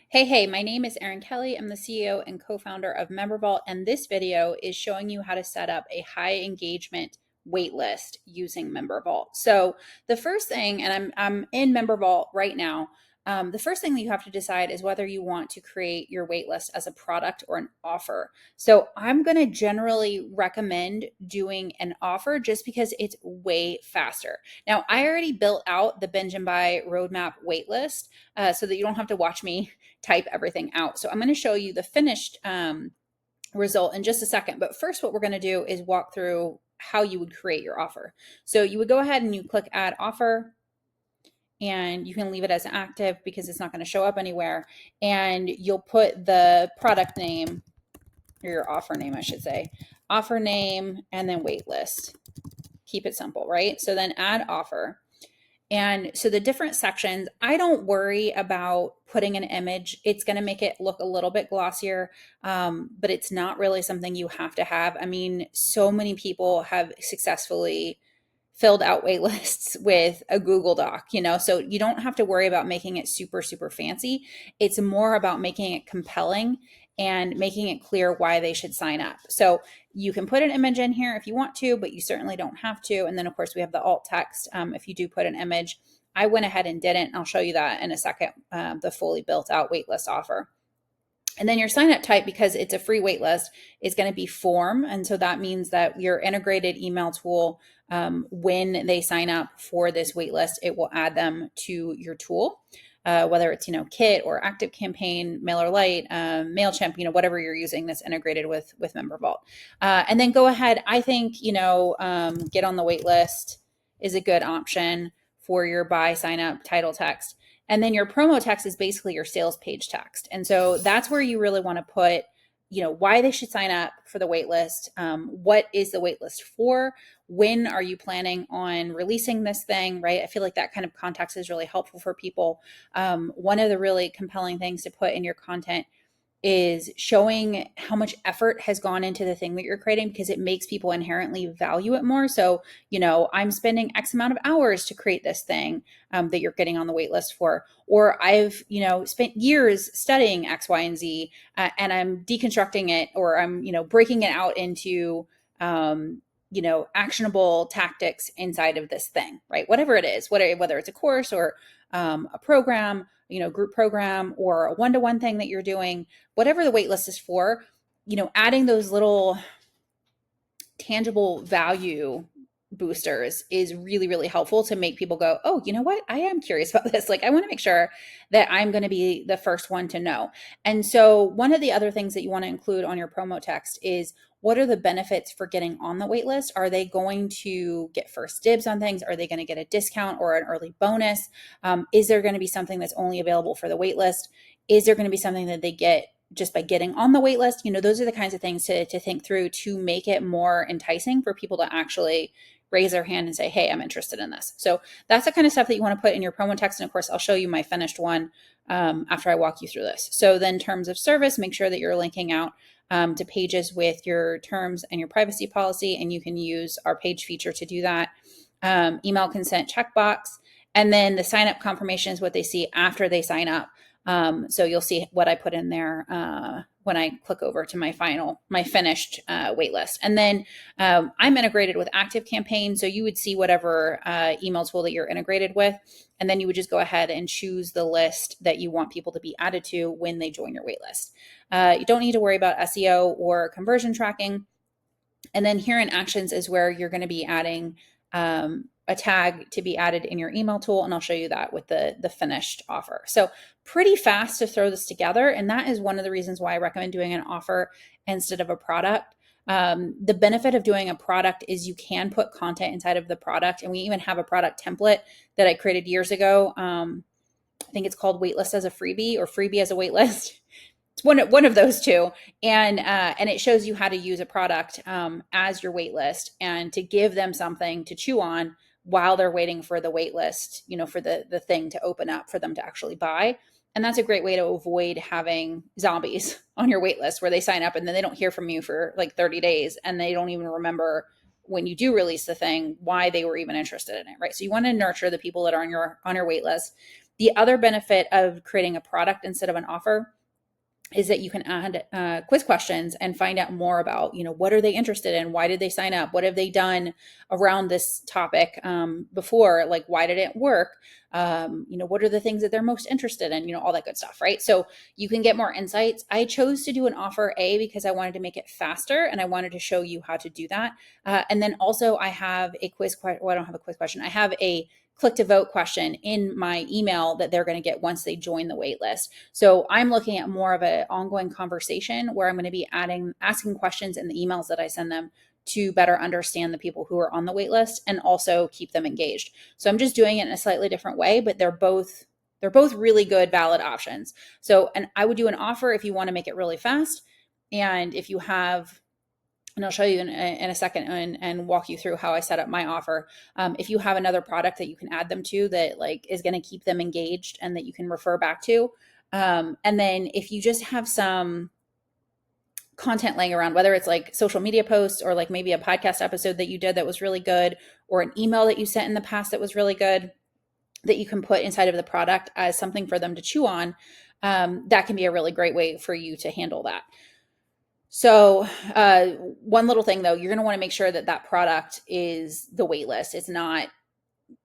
Hey, my name is Erin Kelly. I'm the CEO and co-founder of MemberVault, and this video is showing you how to set up a high engagement waitlist using MemberVault. So the first thing, and I'm in MemberVault right now, the first thing that you have to decide is whether you want to create your waitlist as a product or an offer. So I'm going to generally recommend doing an offer just because it's way faster. Now, I already built out the binge and buy roadmap waitlist so that you don't have to watch me type everything out. So I'm going to show you the finished result in just a second. But first, what we're going to do is walk through how you would create your offer. So you would go ahead and you click add offer, and you can leave it as active because it's not going to show up anywhere. And you'll put the product name, or your offer name, I should say, offer name, and then wait list. Keep it simple, right? So then add offer. And so the different sections, I don't worry about putting an image. It's going to make it look a little bit glossier, but it's not really something you have to have. I mean, so many people have successfully filled out wait lists with a Google Doc, so you don't have to worry about making it super, super fancy. It's more about making it compelling and making it clear why they should sign up. So you can put an image in here if you want to, but you certainly don't have to. And then of course we have the alt text. If you do put an image, I went ahead and didn't. I'll show you that in a second, the fully built out waitlist offer. And then your sign up type, because it's a free waitlist, is going to be form. And so that means that your integrated email tool, when they sign up for this waitlist, it will add them to your tool. Whether it's, Kit or Active Campaign, MailerLite, MailChimp, whatever you're using that's integrated with MemberVault. And then go ahead. I think, get on the wait list is a good option for your buy, sign up, title text. And then your promo text is basically your sales page text. And so that's where you really want to put, why they should sign up for the waitlist. What is the waitlist for? When are you planning on releasing this thing, right? I feel like that kind of context is really helpful for people. One of the really compelling things to put in your content is showing how much effort has gone into the thing that you're creating, because it makes people inherently value it more. So, I'm spending X amount of hours to create this thing that you're getting on the wait list for, or I've, spent years studying X, Y, and Z, and I'm deconstructing it, or I'm, breaking it out into, actionable tactics inside of this thing, right? Whatever it is, whether it's a course or a program, group program, or a one-to-one thing that you're doing, whatever the wait list is for, adding those little tangible value boosters is really, really helpful to make people go, oh, you know what? I am curious about this. Like, I want to make sure that I'm going to be the first one to know. And so one of the other things that you want to include on your promo text is, what are the benefits for getting on the wait list? Are they going to get first dibs on things? Are they going to get a discount or an early bonus? Is there going to be something that's only available for the wait list? Is there going to be something that they get just by getting on the wait list? Those are the kinds of things to think through to make it more enticing for people to actually raise their hand and say, hey, I'm interested in this. So that's the kind of stuff that you want to put in your promo text. And of course, I'll show you my finished one after I walk you through this. So then terms of service, make sure that you're linking out to pages with your terms and your privacy policy, and you can use our page feature to do that. Email consent checkbox, and then the sign up confirmation is what they see after they sign up. So you'll see what I put in there when I click over to my finished waitlist. And then I'm integrated with Active Campaign, so you would see whatever email tool that you're integrated with, and then you would just go ahead and choose the list that you want people to be added to when they join your waitlist. You don't need to worry about SEO or conversion tracking. And then here in Actions is where you're going to be adding a tag to be added in your email tool. And I'll show you that with the finished offer. So pretty fast to throw this together. And that is one of the reasons why I recommend doing an offer instead of a product. The benefit of doing a product is you can put content inside of the product. And we even have a product template that I created years ago. I think it's called Waitlist as a freebie, or freebie as a waitlist. It's one of those two, and it shows you how to use a product as your wait list, and to give them something to chew on while they're waiting for the wait list, for the thing to open up for them to actually buy. And that's a great way to avoid having zombies on your wait list where they sign up and then they don't hear from you for like 30 days and they don't even remember, when you do release the thing, why they were even interested in it, right? So you want to nurture the people that are on your wait list. The other benefit of creating a product instead of an offer is that you can add quiz questions and find out more about, what are they interested in? Why did they sign up? What have they done around this topic before? Like, why did it work? What are the things that they're most interested in? All that good stuff, right? So you can get more insights. I chose to do an offer because I wanted to make it faster and I wanted to show you how to do that. And then also I have a quiz question. Well, I don't have a quiz question. I have a click to vote question in my email that they're going to get once they join the wait list. So I'm looking at more of an ongoing conversation where I'm going to be asking questions in the emails that I send them to better understand the people who are on the wait list and also keep them engaged. So I'm just doing it in a slightly different way, but they're both really good, valid options. So, and I would do an offer if you want to make it really fast. And if you have, and I'll show you in a second and walk you through how I set up my offer. If you have another product that you can add them to that like is going to keep them engaged and that you can refer back to. And then if you just have some content laying around, whether it's like social media posts or like maybe a podcast episode that you did that was really good, or an email that you sent in the past that was really good, that you can put inside of the product as something for them to chew on, that can be a really great way for you to handle that. So one little thing though, you're going to want to make sure that that product is the wait list. It's not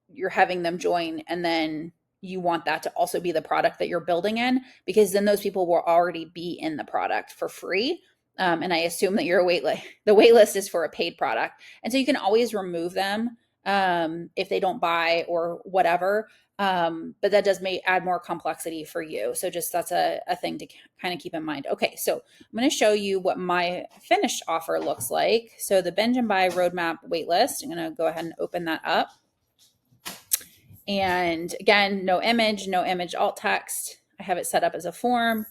you're having them join and then you want that to also be the product that you're building in, because then those people will already be in the product for free. And I assume that your the wait list is for a paid product. And so you can always remove them if they don't buy or whatever. But that does add more complexity for you. So just that's a thing to kind of keep in mind. Okay, so I'm going to show you what my finished offer looks like. So the binge and buy roadmap waitlist, I'm going to go ahead and open that up. And again, no image alt text. I have it set up as a form.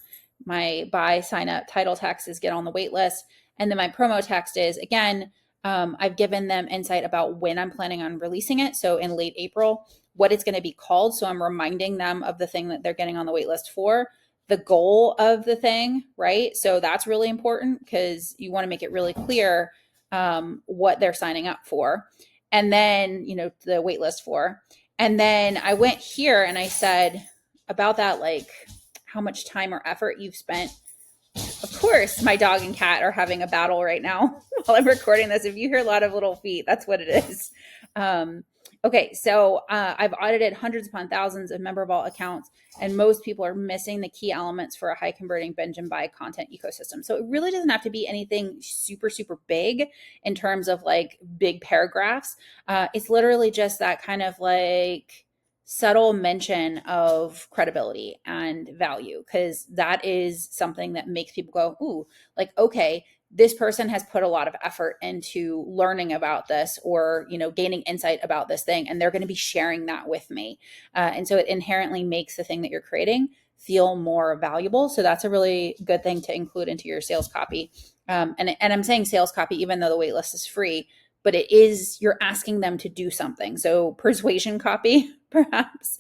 My buy sign up title text is get on the wait list. And then my promo text is, again, I've given them insight about when I'm planning on releasing it. So in late April, what it's going to be called. So I'm reminding them of the thing that they're getting on the wait list for, the goal of the thing, right? So that's really important because you want to make it really clear what they're signing up for. And then, the wait list for. And then I went here and I said about that, like how much time or effort you've spent. Of course, my dog and cat are having a battle right now while I'm recording this. If you hear a lot of little feet, that's what it is. Okay, so I've audited hundreds upon thousands of member vault accounts, and most people are missing the key elements for a high converting binge and buy content ecosystem. So it really doesn't have to be anything super, super big in terms of like big paragraphs. It's literally just that kind of like subtle mention of credibility and value, because that is something that makes people go, ooh, like, okay, this person has put a lot of effort into learning about this or, gaining insight about this thing, and they're going to be sharing that with me. And so it inherently makes the thing that you're creating feel more valuable. So that's a really good thing to include into your sales copy. And I'm saying sales copy, even though the waitlist is free, but it is, you're asking them to do something. So persuasion copy, perhaps.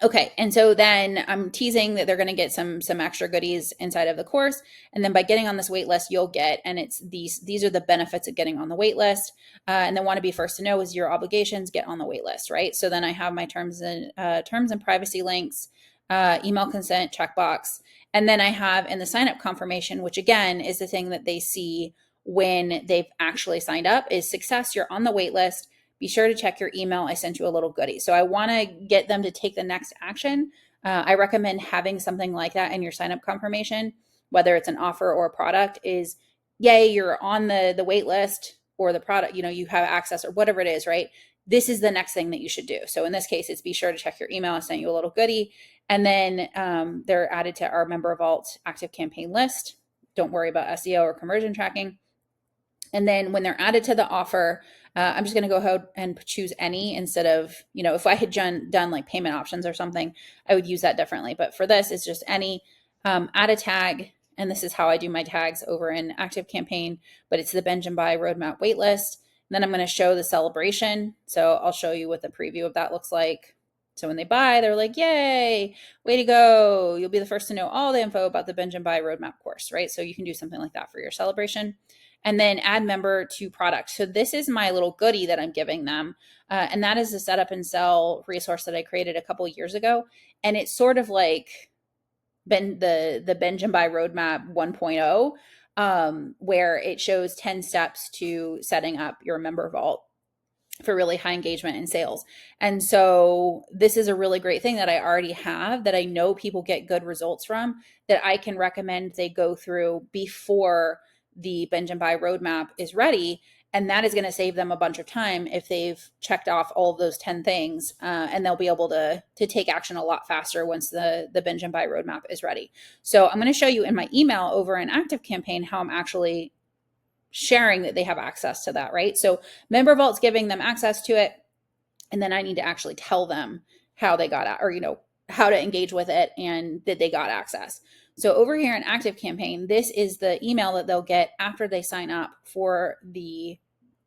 Okay, and so then I'm teasing that they're going to get some extra goodies inside of the course, and then by getting on this wait list, you'll get, and it's these are the benefits of getting on the wait list. And then want to be first to know is your obligations. Get on the wait list, right? So then I have my terms and privacy links, email consent checkbox, and then I have in the sign up confirmation, which again is the thing that they see when they've actually signed up, is success. You're on the wait list. Be sure to check your email. I sent you a little goodie. So I want to get them to take the next action. I recommend having something like that in your sign up confirmation, whether it's an offer or a product, is yay, you're on the wait list, or the product, you have access or whatever it is, right? This is the next thing that you should do. So in this case, it's be sure to check your email. I sent you a little goodie. And then they're added to our Member Vault active campaign list. Don't worry about SEO or conversion tracking. And then when they're added to the offer, I'm just going to go ahead and choose any instead of, if I had done like payment options or something, I would use that differently. But for this, it's just any, add a tag. And this is how I do my tags over in Active Campaign, but it's the binge and buy roadmap waitlist. And then I'm going to show the celebration. So I'll show you what the preview of that looks like. So when they buy, they're like, yay, way to go. You'll be the first to know all the info about the binge and buy roadmap course, right? So you can do something like that for your celebration. and then add member to product. So this is my little goodie that I'm giving them. And that is a setup and sell resource that I created a couple years ago. And it's sort of like the binge and buy roadmap 1.0, where it shows 10 steps to setting up your member vault for really high engagement and sales. And so this is a really great thing that I already have, that I know people get good results from, that I can recommend they go through before the binge and buy roadmap is ready. And that is going to save them a bunch of time if they've checked off all of those 10 things, and they'll be able to take action a lot faster once the binge and buy roadmap is ready. So I'm going to show you in my email over an active campaign how I'm actually sharing that they have access to that, right? So Member Vault's giving them access to it, and then I need to actually tell them how they got, or how to engage with it and that they got access. So over here in Active Campaign, this is the email that they'll get after they sign up for the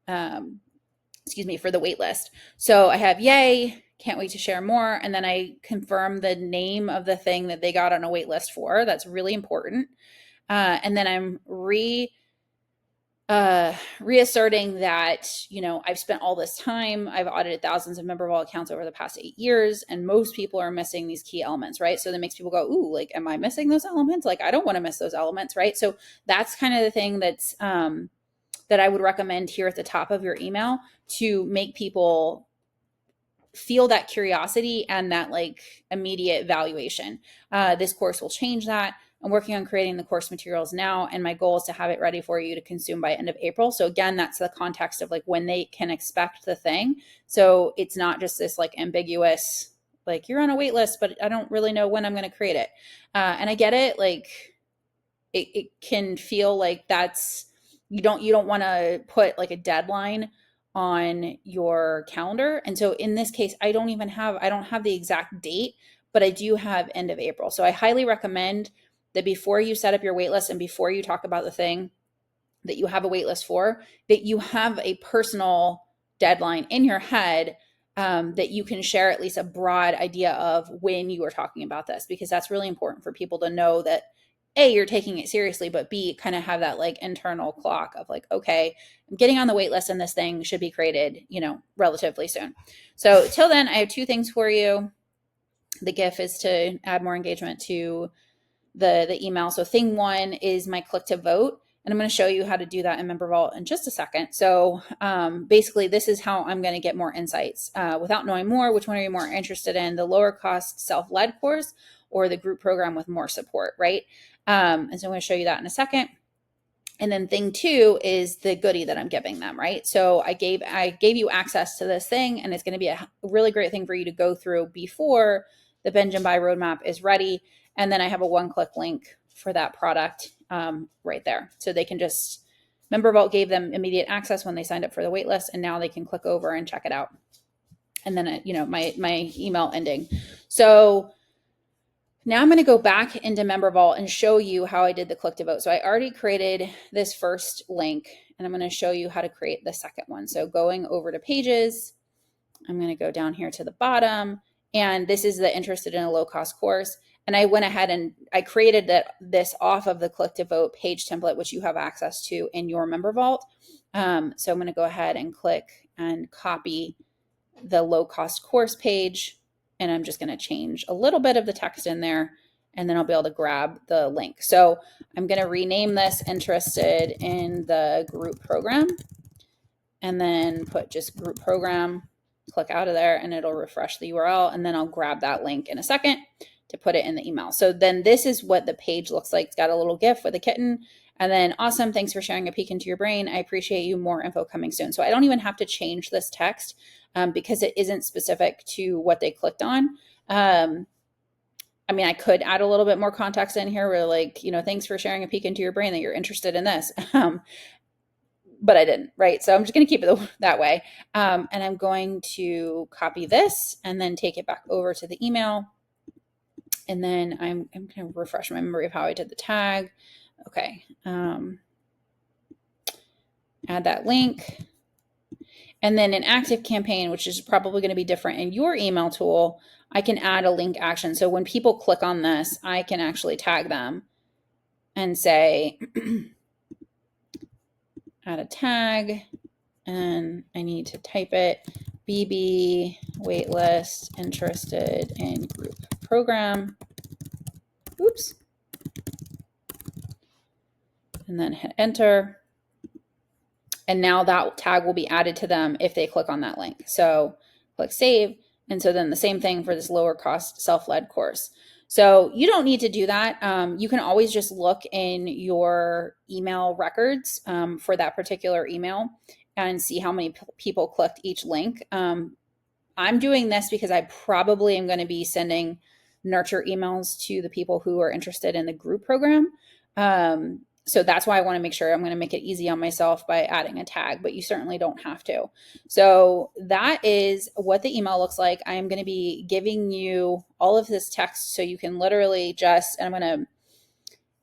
for the waitlist. So I have yay, can't wait to share more, and then I confirm the name of the thing that they got on a waitlist for. That's really important. And then I'm reasserting that, I've spent all this time, I've audited thousands of member vault accounts over the past 8 years, and most people are missing these key elements, right? So that makes people go, ooh, like, am I missing those elements? Like, I don't want to miss those elements, right? So that's kind of the thing that's, that I would recommend here at the top of your email to make people feel that curiosity and that like immediate valuation. This course will change that. I'm working on creating the course materials now, and my goal is to have it ready for you to consume by end of April. So again, that's the context of like when they can expect the thing. So it's not just this like ambiguous, like you're on a wait list, but I don't really know when I'm going to create it. And I get it. Like it can feel like that's, you don't want to put like a deadline on your calendar. And so in this case, I don't have the exact date, but I do have end of April. So I highly recommend that before you set up your waitlist and before you talk about the thing that you have a waitlist for, that you have a personal deadline in your head, that you can share at least a broad idea of when you are talking about this, because that's really important for people to know that A, you're taking it seriously, but B, kind of have that like internal clock of like, okay, I'm getting on the wait list and this thing should be created, relatively soon. So till then, I have 2 things for you. The GIF is to add more engagement to the email. So thing 1 is my click to vote. And I'm going to show you how to do that in Member Vault in just a second. So basically, this is how I'm going to get more insights. Without knowing more, which one are you more interested in? The lower cost self-led course or the group program with more support, right? And so I'm going to show you that in a second. And then thing 2 is the goodie that I'm giving them, right? So I gave you access to this thing, and it's going to be a really great thing for you to go through before the binge and buy roadmap is ready. And then I have a 1-click link for that product right there. So they can just, Member Vault gave them immediate access when they signed up for the waitlist, and now they can click over and check it out. And then, my email ending. So now I'm going to go back into Member Vault and show you how I did the click to vote. So I already created this first link, and I'm going to show you how to create the second one. So going over to pages, I'm going to go down here to the bottom, and this is the interested in a low cost course. And I went ahead and I created this off of the click to vote page template, which you have access to in your Member Vault. So I'm going to go ahead and click and copy the low cost course page. And I'm just going to change a little bit of the text in there, and then I'll be able to grab the link. So I'm going to rename this interested in the group program, and then put just group program, click out of there, and it'll refresh the URL. And then I'll grab that link in a second to put it in the email. So then this is what the page looks like. It's got a little GIF with a kitten. And then awesome, thanks for sharing a peek into your brain. I appreciate you, more info coming soon. So I don't even have to change this text because it isn't specific to what they clicked on. I mean, I could add a little bit more context in here where like, thanks for sharing a peek into your brain that you're interested in this. But I didn't, right? So I'm just going to keep it that way. And I'm going to copy this and then take it back over to the email. And then I'm going to refresh my memory of how I did the tag. Okay. Add that link. And then an active campaign, which is probably going to be different in your email tool, I can add a link action. So when people click on this, I can actually tag them and say, add a tag, and I need to type it, BB waitlist interested in group program. Oops. And then hit enter. And now that tag will be added to them if they click on that link. So click save. And so then the same thing for this lower cost self-led course. So you don't need to do that. You can always just look in your email records for that particular email and see how many people clicked each link. I'm doing this because I probably am going to be sending nurture emails to the people who are interested in the group program. So that's why I want to make sure I'm going to make it easy on myself by adding a tag, but you certainly don't have to. So that is what the email looks like. I'm going to be giving you all of this text so you can literally just, and I'm going to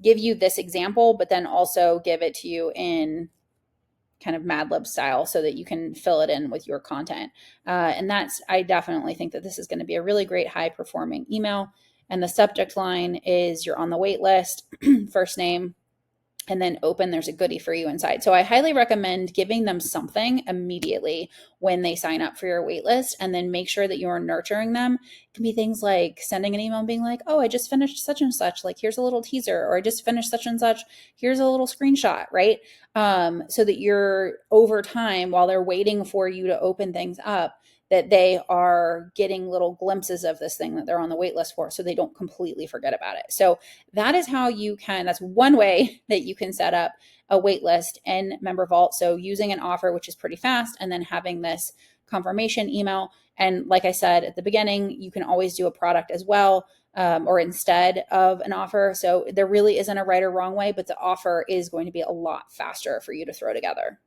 give you this example, but then also give it to you in kind of Mad Lib style so that you can fill it in with your content. And I definitely think that this is going to be a really great high performing email. And the subject line is you're on the wait list, first name, and then open, there's a goodie for you inside. So I highly recommend giving them something immediately when they sign up for your waitlist, and then make sure that you're nurturing them. It can be things like sending an email and being like, oh, I just finished such and such, like here's a little teaser, or I just finished such and such, here's a little screenshot, right? So that you're over time, while they're waiting for you to open things up, that they are getting little glimpses of this thing that they're on the wait list for, so they don't completely forget about it. So that is how you can, that's one way that you can set up a wait list in Member Vault. So using an offer, which is pretty fast, and then having this confirmation email. And like I said at the beginning, you can always do a product as well, or instead of an offer. So there really isn't a right or wrong way, but the offer is going to be a lot faster for you to throw together.